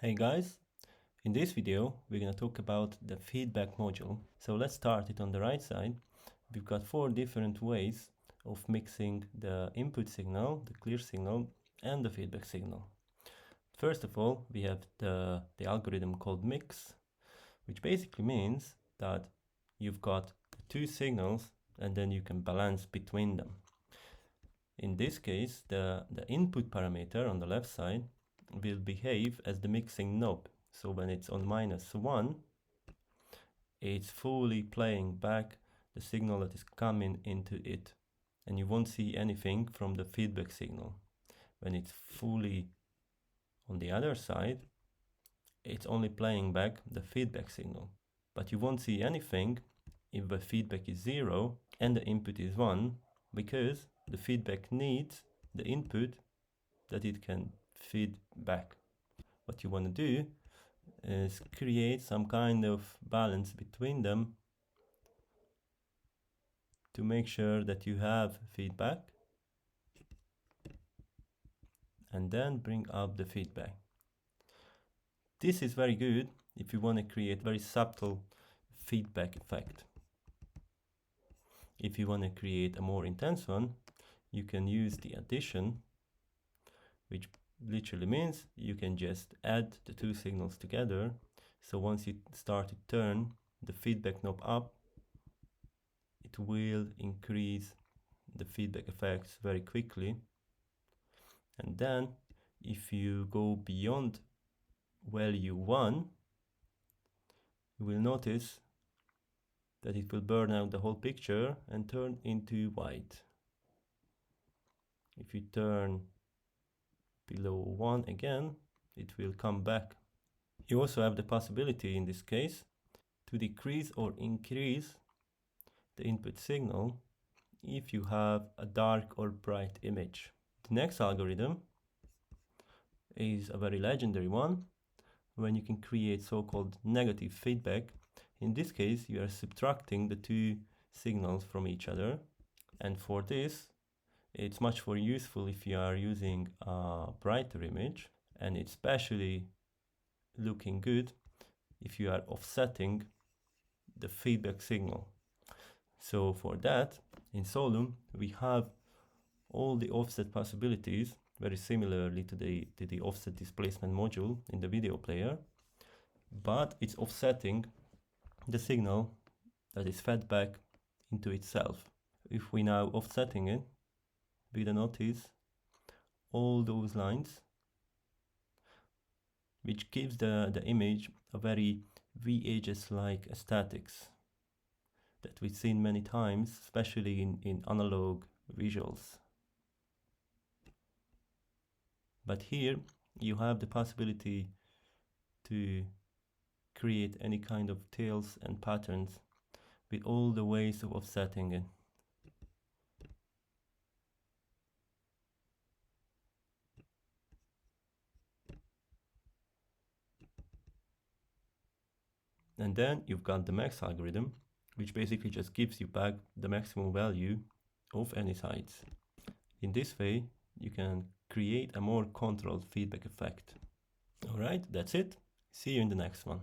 Hey guys, in this video we're going to talk about the feedback module. So let's start it on the right side. We've got four different ways of mixing the input signal, the clear signal, and the feedback signal. First of all, we have the algorithm called mix, which basically means that you've got two signals and then you can balance between them. In this case, the input parameter on the left side will behave as the mixing knob. So when it's on -1, it's fully playing back the signal that is coming into it, and you won't see anything from the feedback signal. When it's fully on the other side, it's only playing back the feedback signal. But you won't see anything if the feedback is 0 and the input is 1, because the feedback needs the input that it can feed back. What you want to do is create some kind of balance between them to make sure that you have feedback, and then bring up the feedback. This is very good if you want to create very subtle feedback effect. If you want to create a more intense one, you can use the addition, which literally means you can just add the two signals together. So once you start to turn the feedback knob up, it will increase the feedback effects very quickly. And then if you go beyond value 1, you will notice that it will burn out the whole picture and turn into white. If you turn below 1 again, it will come back. You also have the possibility in this case to decrease or increase the input signal if you have a dark or bright image. The next algorithm is a very legendary one, when you can create so-called negative feedback. In this case, you are subtracting the two signals from each other, and for this it's much more useful if you are using a brighter image, and it's especially looking good if you are offsetting the feedback signal. So for that, in Solum we have all the offset possibilities, very similarly to the offset displacement module in the video player, but it's offsetting the signal that is fed back into itself. If we now offsetting it, we then notice all those lines, which gives the image a very VHS-like aesthetics that we've seen many times, especially in analog visuals. But here you have the possibility to create any kind of tails and patterns with all the ways of offsetting it. And then you've got the max algorithm, which basically just gives you back the maximum value of any sides. In this way, you can create a more controlled feedback effect. Alright, that's it. See you in the next one.